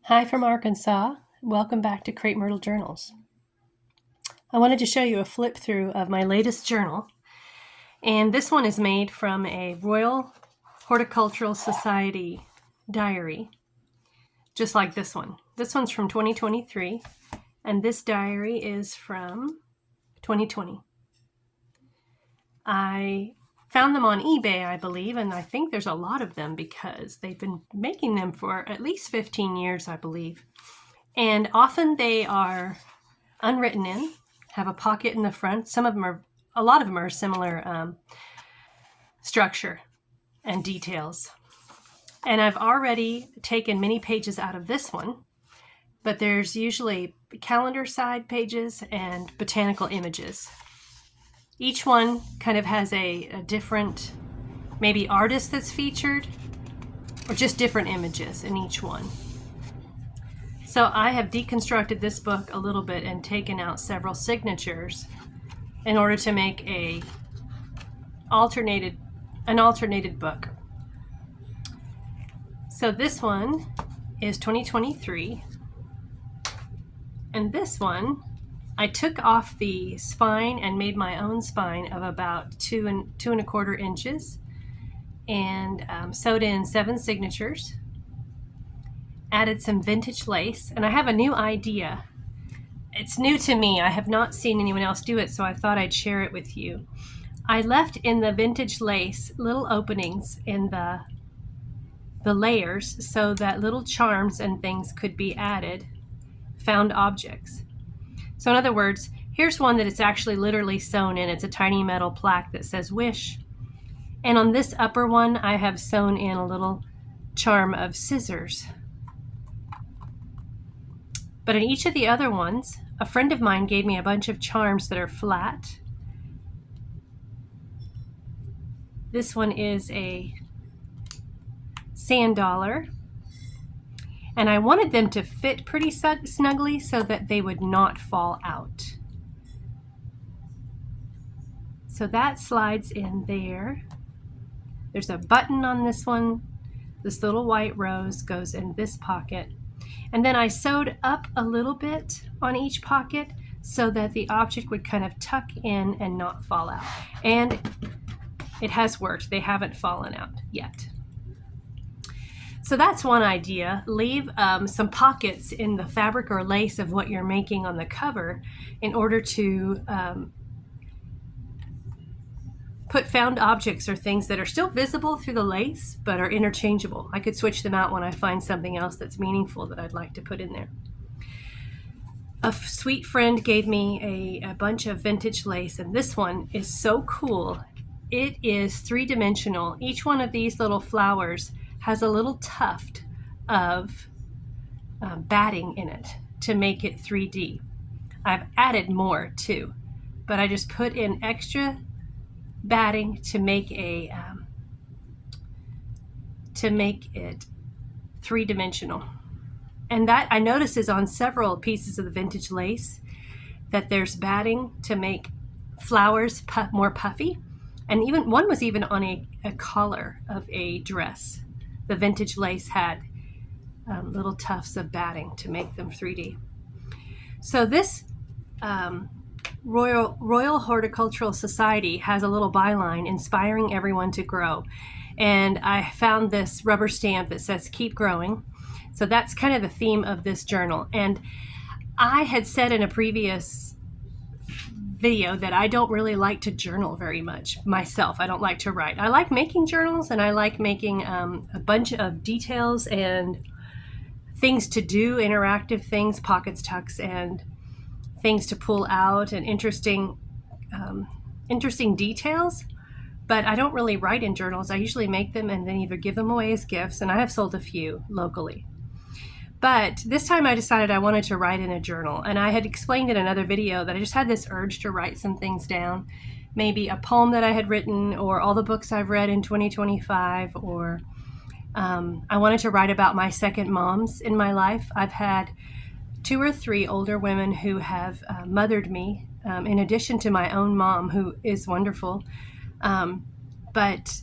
Hi from Arkansas. Welcome back to Crepe Myrtle Journals. I wanted to show you a flip through of my latest journal. And this one is made from a Royal Horticultural Society diary, just like this one. This one's from 2023, and this diary is from 2020. I found them on eBay, I believe, and I think there's a lot of them because they've been making them for at least 15 years, I believe. And often they are unwritten in, have a pocket in the front. A lot of them are similar structure and details. And I've already taken many pages out of this one, but there's usually calendar side pages and botanical images. Each one kind of has a different, maybe artist that's featured, or just different images in each one. So I have deconstructed this book a little bit and taken out several signatures in order to make an alternated book. So this one is 2023, and this one I took off the spine and made my own spine of about 2.25 inches, and sewed in 7 signatures. Added some vintage lace, and I have a new idea. It's new to me. I have not seen anyone else do it, so I thought I'd share it with you. I left in the vintage lace little openings in the layers so that little charms and things could be added, found objects. So in other words, here's one that it's actually literally sewn in. It's a tiny metal plaque that says wish. And on this upper one, I have sewn in a little charm of scissors. But in each of the other ones, a friend of mine gave me a bunch of charms that are flat. This one is a sand dollar. And I wanted them to fit pretty snugly so that they would not fall out. So that slides in there. There's a button on this one. This little white rose goes in this pocket. And then I sewed up a little bit on each pocket so that the object would kind of tuck in and not fall out. And it has worked. They haven't fallen out yet. So that's one idea. Leave some pockets in the fabric or lace of what you're making on the cover in order to put found objects or things that are still visible through the lace but are interchangeable. I could switch them out when I find something else that's meaningful that I'd like to put in there. A sweet friend gave me a bunch of vintage lace, and this one is so cool. It is 3-dimensional. Each one of these little flowers has a little tuft of batting in it to make it 3D. I've added more too, but I just put in extra batting to make it 3-dimensional. And that I noticed is on several pieces of the vintage lace that there's batting to make flowers more puffy. And even one was even on a collar of a dress. The vintage lace had little tufts of batting to make them 3D. So this Royal Horticultural Society has a little byline, inspiring everyone to grow. And I found this rubber stamp that says keep growing. So that's kind of the theme of this journal. And I had said in a previous video that I don't really like to journal very much myself. I don't like to write. I like making journals, and I like making a bunch of details and things to do, interactive things, pockets, tucks, and things to pull out, and interesting details. But I don't really write in journals. I usually make them and then either give them away as gifts, and I have sold a few locally. But this time I decided I wanted to write in a journal, and I had explained in another video that I just had this urge to write some things down, maybe a poem that I had written, or all the books I've read in 2025, or I wanted to write about my second moms in my life. I've had 2 or 3 older women who have mothered me, in addition to my own mom, who is wonderful. But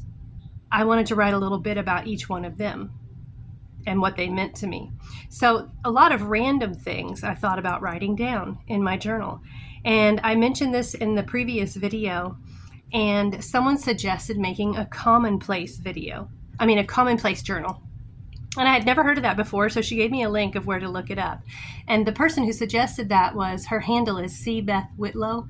I wanted to write a little bit about each one of them. and what they meant to me. So a lot of random things I thought about writing down in my journal. And I mentioned this in the previous video, and someone suggested making a commonplace journal. And I had never heard of that before, so she gave me a link of where to look it up. And the person who suggested that her handle is C. Beth Whitlow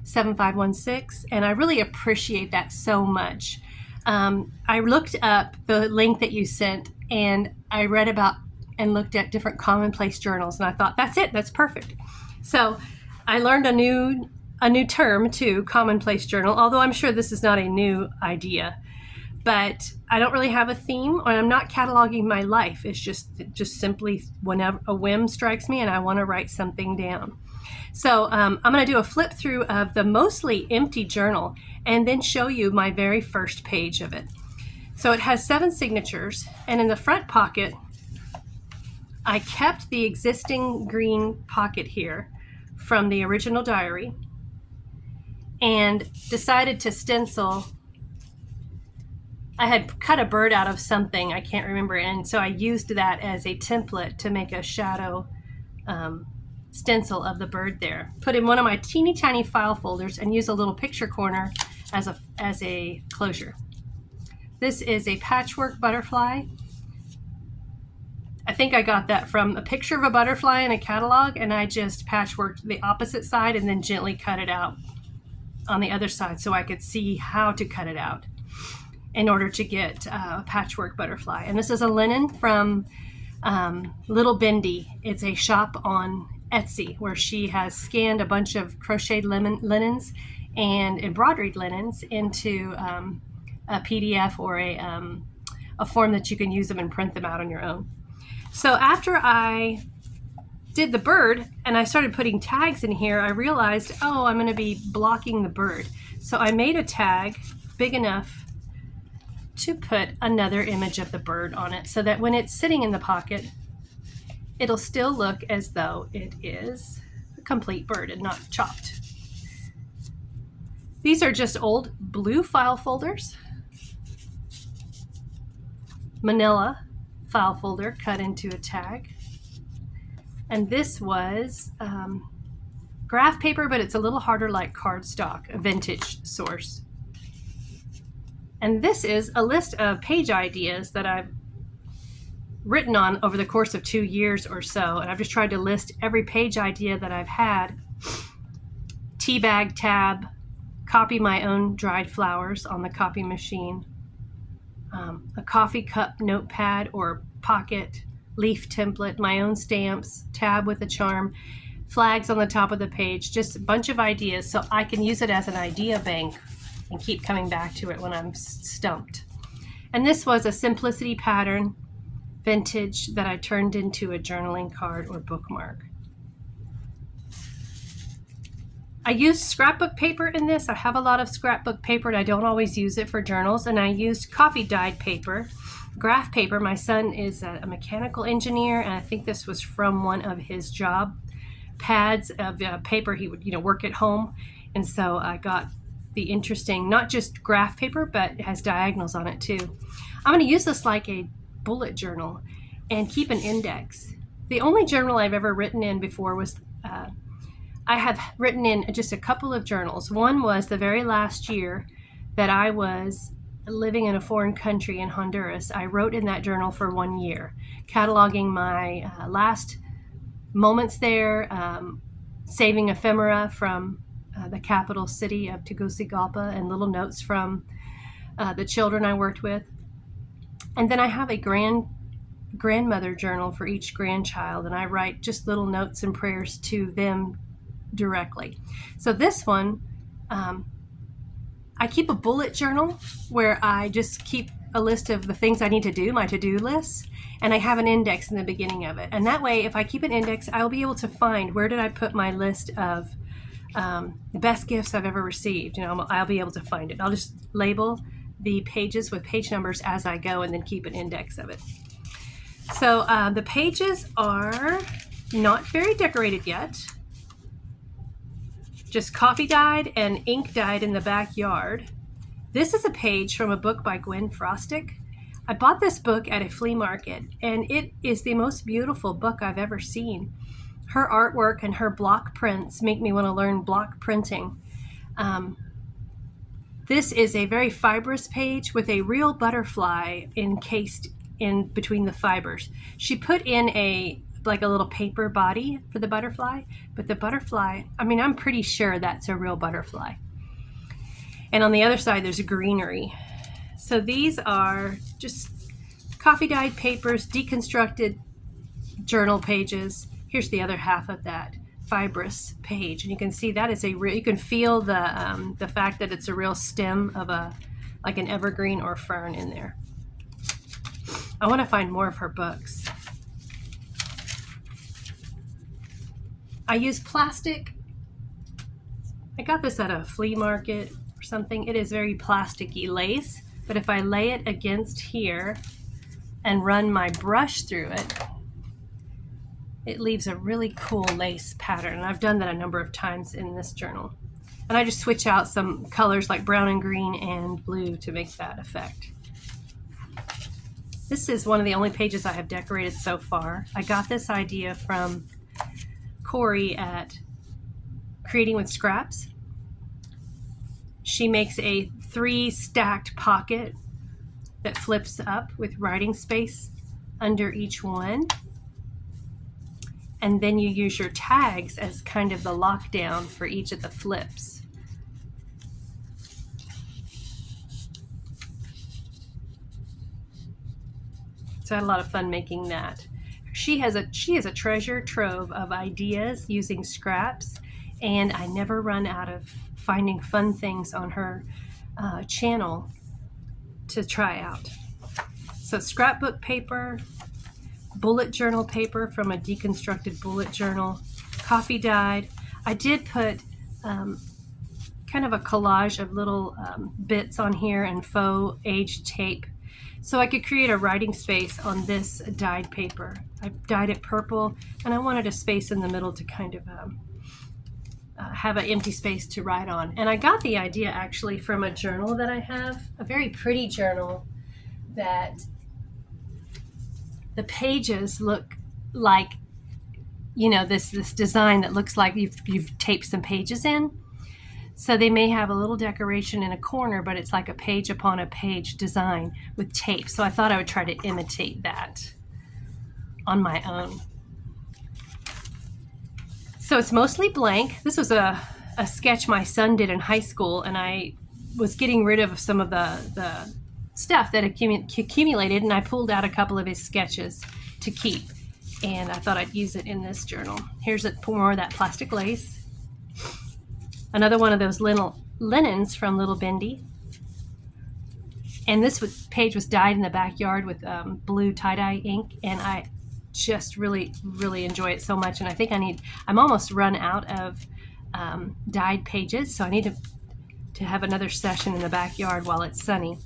7516, and I really appreciate that so much. I looked up the link that you sent, and I read about and looked at different commonplace journals, and I thought, that's it, that's perfect. So I learned a new term too, commonplace journal, although I'm sure this is not a new idea. But I don't really have a theme, and I'm not cataloging my life. It's just simply whenever a whim strikes me and I want to write something down. So I'm going to do a flip through of the mostly empty journal and then show you my very first page of it. So it has 7 signatures, and in the front pocket, I kept the existing green pocket here from the original diary and decided to stencil. I had cut a bird out of something, I can't remember, and so I used that as a template to make a shadow stencil of the bird there. Put in one of my teeny tiny file folders and use a little picture corner as a closure. This is a patchwork butterfly. I think I got that from a picture of a butterfly in a catalog, and I just patchworked the opposite side and then gently cut it out on the other side so I could see how to cut it out in order to get a patchwork butterfly. And this is a linen from Little Bendy. It's a shop on Etsy where she has scanned a bunch of crocheted linens and embroidered linens into a PDF or a form that you can use them and print them out on your own. So after I did the bird and I started putting tags in here, I realized, I'm going to be blocking the bird. So I made a tag big enough to put another image of the bird on it so that when it's sitting in the pocket, it'll still look as though it is a complete bird and not chopped. These are just old blue file folders, manila file folder cut into a tag. And this was graph paper, but it's a little harder like cardstock, a vintage source. And this is a list of page ideas that I've written on over the course of 2 years or so. And I've just tried to list every page idea that I've had. Tea bag tab, copy my own dried flowers on the copy machine, a coffee cup notepad or pocket, leaf template, my own stamps, tab with a charm, flags on the top of the page, just a bunch of ideas so I can use it as an idea bank and keep coming back to it when I'm stumped. And this was a simplicity pattern, vintage, that I turned into a journaling card or bookmark. I used scrapbook paper in this. I have a lot of scrapbook paper and I don't always use it for journals. And I used coffee dyed paper, graph paper. My son is a mechanical engineer, and I think this was from one of his job pads of paper he would work at home. And so I got the interesting, not just graph paper, but it has diagonals on it too. I'm going to use this like a bullet journal and keep an index. The only journal I've ever written in before was, I have written in just a couple of journals. One was the very last year that I was living in a foreign country in Honduras. I wrote in that journal for 1 year, cataloging my last moments there, saving ephemera from the capital city of Tegucigalpa, and little notes from the children I worked with. And then I have a grandmother journal for each grandchild, and I write just little notes and prayers to them directly. So this one, I keep a bullet journal where I just keep a list of the things I need to do, my to-do list, and I have an index in the beginning of it. And that way, if I keep an index, I'll be able to find where did I put my list of the best gifts I've ever received. I'll be able to find it. I'll just label the pages with page numbers as I go and then keep an index of it. So the pages are not very decorated yet. Just coffee dyed and ink dyed in the backyard. This is a page from a book by Gwen Frostic. I bought this book at a flea market, and it is the most beautiful book I've ever seen. Her artwork and her block prints make me want to learn block printing. Um, this is a very fibrous page with a real butterfly encased in between the fibers. She put in a little paper body for the butterfly, but the butterfly, I'm pretty sure that's a real butterfly. And on the other side, there's a greenery. So these are just coffee dyed papers, deconstructed journal pages. Here's the other half of that fibrous page, and you can see that is a real. You can feel the fact that it's a real stem of like an evergreen or fern in there. I want to find more of her books. I use plastic. I got this at a flea market or something. It is very plasticky lace, but if I lay it against here and run my brush through it, it leaves a really cool lace pattern. And I've done that a number of times in this journal. And I just switch out some colors like brown and green and blue to make that effect. This is one of the only pages I have decorated so far. I got this idea from Corey at Creating with Scraps. She makes a 3 stacked pocket that flips up with writing space under each one. And then you use your tags as kind of the lockdown for each of the flips. So I had a lot of fun making that. She has a treasure trove of ideas using scraps, and I never run out of finding fun things on her channel to try out. So scrapbook paper, bullet journal paper from a deconstructed bullet journal, coffee dyed. I did put kind of a collage of little bits on here and faux aged tape so I could create a writing space on this dyed paper. I dyed it purple, and I wanted a space in the middle to kind of have an empty space to write on. And I got the idea actually from a journal that I have, a very pretty journal that the pages look like, this design that looks like you've taped some pages in. So they may have a little decoration in a corner, but it's like a page upon a page design with tape. So I thought I would try to imitate that on my own. So it's mostly blank. This was a sketch my son did in high school, and I was getting rid of some of the stuff that accumulated, and I pulled out a couple of his sketches to keep, and I thought I'd use it in this journal. Here's more of that plastic lace. Another one of those linens from Little Bendy. And this page was dyed in the backyard with blue tie-dye ink, and I just really, really enjoy it so much. And I think I'm almost run out of dyed pages, so I need to have another session in the backyard while it's sunny.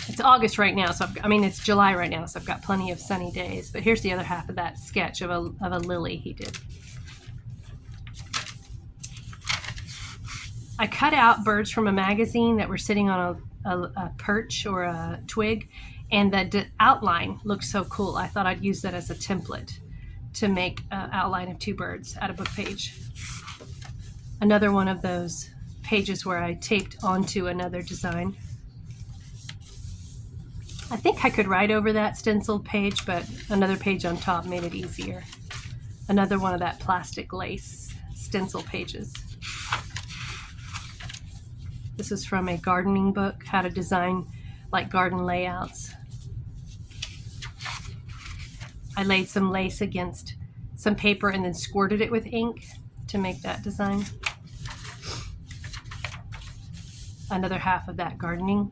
It's August right now, so it's July right now, so I've got plenty of sunny days. But here's the other half of that sketch of a lily he did. I cut out birds from a magazine that were sitting on a perch or a twig, and the outline looked so cool. I thought I'd use that as a template to make an outline of 2 birds out of a page. Another one of those pages where I taped onto another design. I think I could write over that stenciled page, but another page on top made it easier. Another one of that plastic lace stencil pages. This is from a gardening book, how to design like garden layouts. I laid some lace against some paper and then squirted it with ink to make that design. Another half of that gardening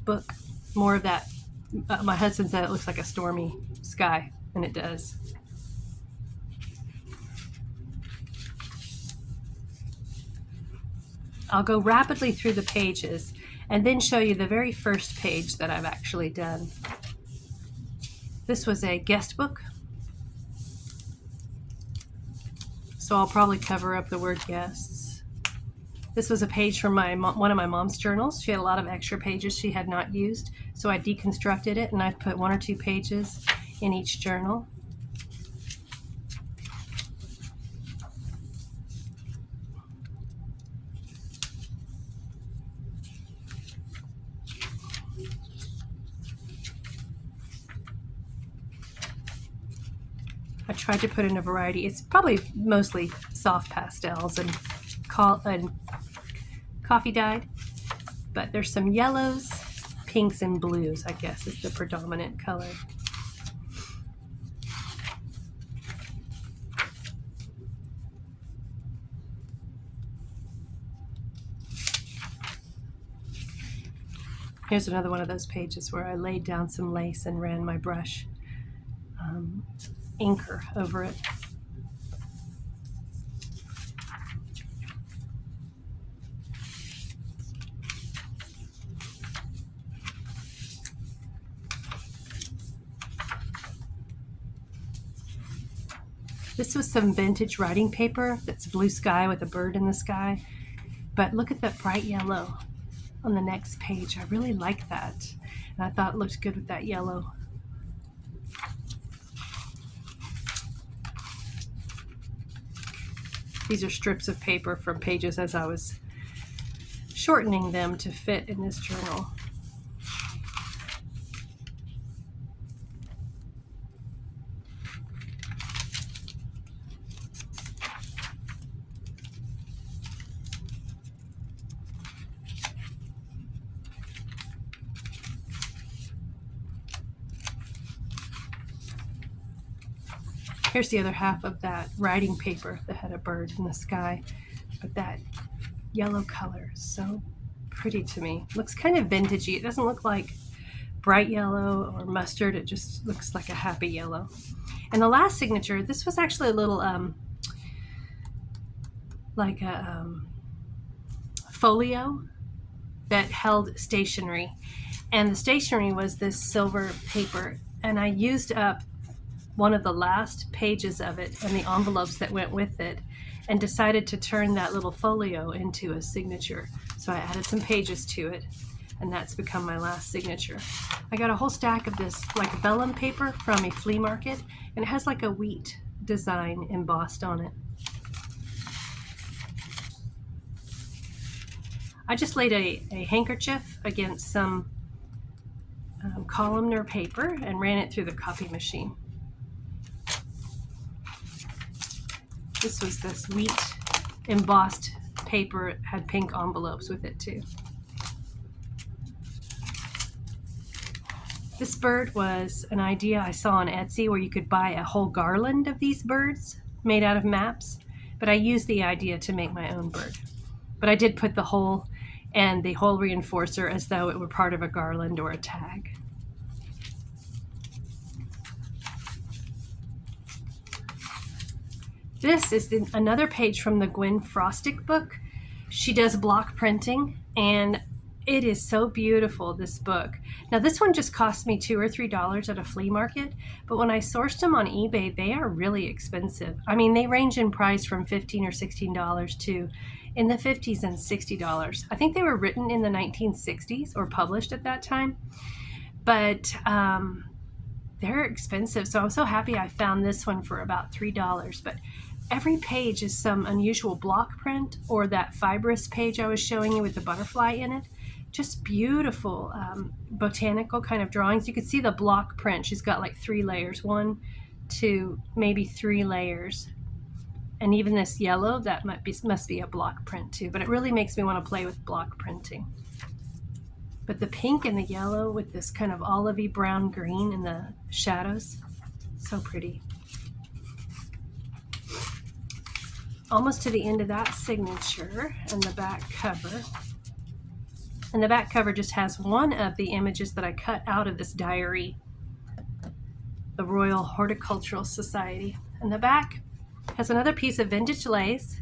book. More of that. My husband said it looks like a stormy sky, and it does. I'll go rapidly through the pages and then show you the very first page that I've actually done. This was a guest book, so I'll probably cover up the word guests. This was a page from one of my mom's journals. She had a lot of extra pages she had not used, so I deconstructed it, and I've put 1 or 2 pages in each journal. I tried to put in a variety. It's probably mostly soft pastels and coffee dyed, but there's some yellows, pinks, and blues, I guess, is the predominant color. Here's another one of those pages where I laid down some lace and ran my brush inker over it. This was some vintage writing paper that's blue sky with a bird in the sky. But look at that bright yellow on the next page. I really like that. And I thought it looked good with that yellow. These are strips of paper from pages as I was shortening them to fit in this journal. Here's the other half of that writing paper that had a bird in the sky. But that yellow color is so pretty to me. Looks kind of vintagey. It doesn't look like bright yellow or mustard. It just looks like a happy yellow. And the last signature, this was actually a little like a folio that held stationery. And the stationery was this silver paper. And I used up one of the last pages of it and the envelopes that went with it and decided to turn that little folio into a signature. So I added some pages to it, and that's become my last signature. I got a whole stack of this like vellum paper from a flea market, and it has like a wheat design embossed on it. I just laid a handkerchief against some columnar paper and ran it through the copy machine. This was this wheat embossed paper. It had pink envelopes with it too. This bird was an idea I saw on Etsy where you could buy a whole garland of these birds made out of maps, but I used the idea to make my own bird. But I did put the hole and the hole reinforcer as though it were part of a garland or a tag. This is another page from the Gwen Frostic book. She does block printing, and it is so beautiful, this book. Now, this one just cost me $2 or $3 at a flea market, but when I sourced them on eBay, they are really expensive. I mean, they range in price from $15 or $16 to in the $50s and $60. I think they were written in the 1960s or published at that time, but they're expensive. So I'm so happy I found this one for about $3. But every page is some unusual block print or that fibrous page I was showing you with the butterfly in it. Just beautiful botanical kind of drawings. You can see the block print. She's got like 3 layers, 1, 2, maybe 3 layers. And even this yellow, that must be a block print too. But it really makes me want to play with block printing. But the pink and the yellow with this kind of olivey brown green in the shadows, so pretty. Almost to the end of that signature and the back cover. And the back cover just has one of the images that I cut out of this diary, the Royal Horticultural Society. And the back has another piece of vintage lace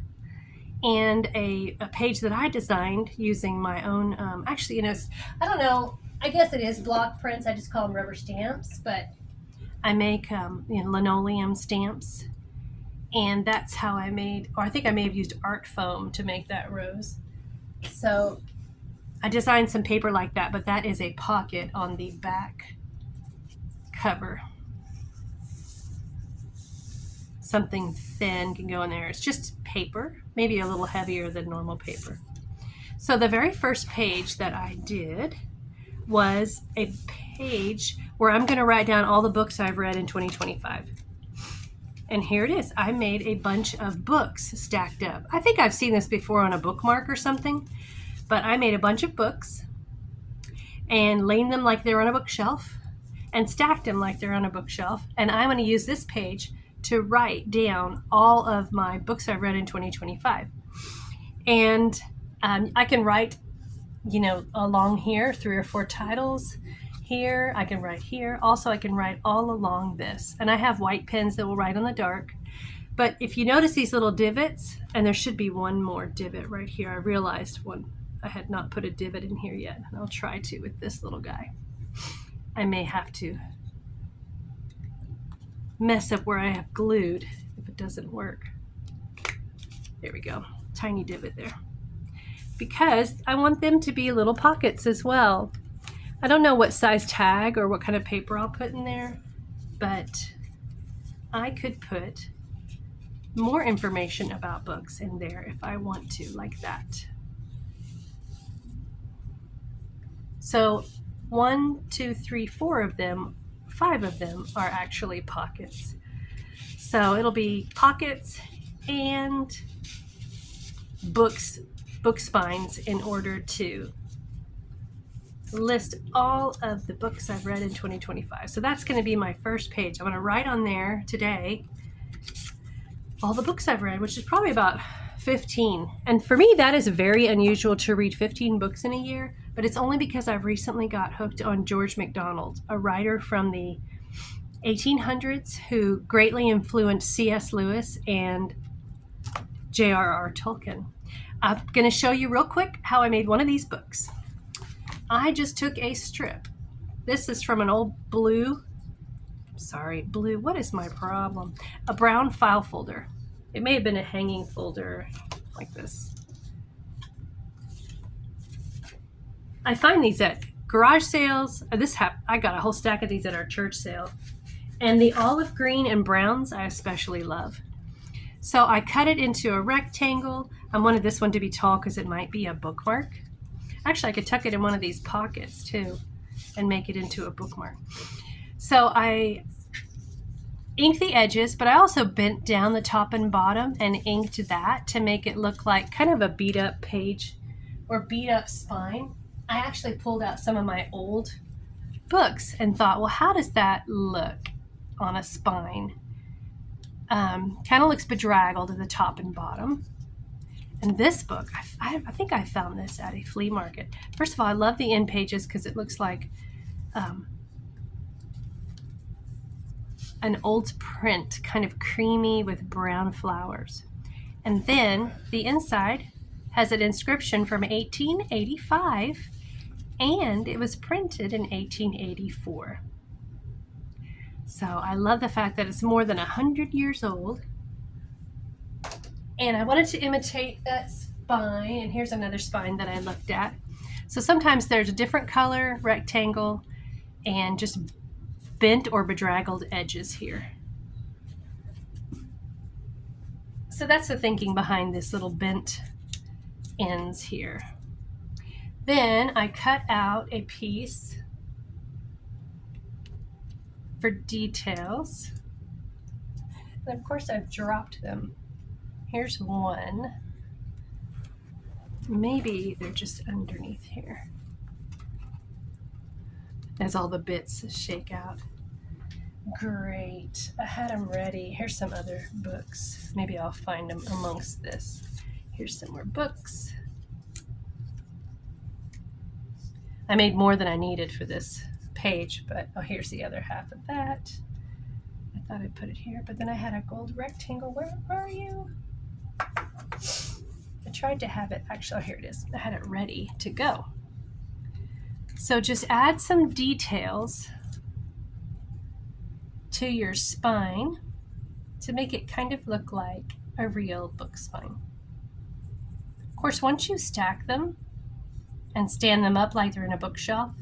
and a page that I designed using my own, actually, you know, I don't know, I guess it is block prints. I just call them rubber stamps, but I make linoleum stamps. And that's how I made, or I think I may have used art foam to make that rose. So I designed some paper like that, but that is a pocket on the back cover. Something thin can go in there. It's just paper, maybe a little heavier than normal paper. So the very first page that I did was a page where I'm going to write down all the books I've read in 2025. And here it is. I made a bunch of books stacked up. I think I've seen this before on a bookmark or something, but I made a bunch of books and laid them like they're on a bookshelf and stacked them like they're on a bookshelf. And I'm going to use this page to write down all of my books I've read in 2025. And I can write, along here, 3 or 4 titles. Here, I can write here. Also, I can write all along this. And I have white pens that will write on the dark. But if you notice these little divots, and there should be one more divot right here. I realized I had not put a divot in here yet. And I'll try to with this little guy. I may have to mess up where I have glued if it doesn't work. There we go. Tiny divot there. Because I want them to be little pockets as well. I don't know what size tag or what kind of paper I'll put in there, but I could put more information about books in there if I want to, like that. So 1, 2, 3, 4 of them, 5 of them are actually pockets. So it'll be pockets and book spines in order to list all of the books I've read in 2025. So that's going to be my first page. I'm going to write on there today all the books I've read, which is probably about 15. And for me, that is very unusual to read 15 books in a year, but it's only because I've recently got hooked on George MacDonald, a writer from the 1800s who greatly influenced C.S. Lewis and J.R.R. Tolkien. I'm going to show you real quick how I made one of these books. I just took a strip. This is from an old blue, what is my problem? A brown file folder. It may have been a hanging folder like this. I find these at garage sales. I got a whole stack of these at our church sale. And the olive green and browns I especially love. So I cut it into a rectangle. I wanted this one to be tall because it might be a bookmark. Actually, I could tuck it in one of these pockets too and make it into a bookmark. So I inked the edges, but I also bent down the top and bottom and inked that to make it look like kind of a beat up page or beat up spine. I actually pulled out some of my old books and thought, well, how does that look on a spine? Kind of looks bedraggled at the top and bottom. And this book, I think I found this at a flea market. First of all, I love the end pages because it looks like an old print, kind of creamy with brown flowers. And then the inside has an inscription from 1885, and it was printed in 1884. So I love the fact that it's more than 100 years old. And I wanted to imitate that spine, and here's another spine that I looked at. So sometimes there's a different color, rectangle, and just bent or bedraggled edges here. So that's the thinking behind this little bent ends here. Then I cut out a piece for details. And of course I've dropped them. Here's one. Maybe they're just underneath here as all the bits shake out. Great. I had them ready. Here's some other books. Maybe I'll find them amongst this. Here's some more books. I made more than I needed for this page, but here's the other half of that. I thought I'd put it here, but then I had a gold rectangle. Where are you? I tried to have it, actually, here it is. I had it ready to go. So just add some details to your spine to make it kind of look like a real book spine. course, once you stack them and stand them up like they're in a bookshelf,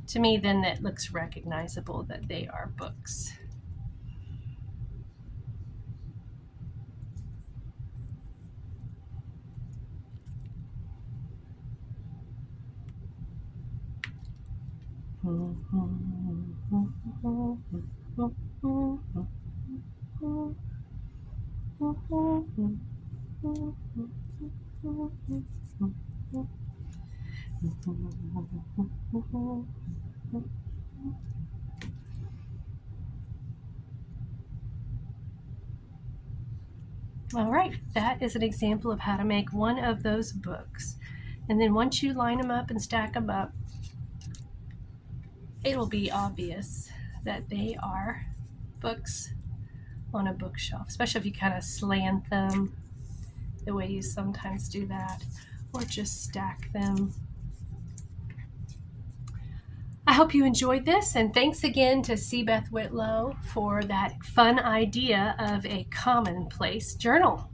to me, then it looks recognizable that they are books. All right, that is an example of how to make one of those books. And then once you line them up and stack them up, it'll be obvious that they are books on a bookshelf, especially if you kind of slant them the way you sometimes do that, or just stack them. I hope you enjoyed this, and thanks again to C. Beth Whitlow for that fun idea of a commonplace journal.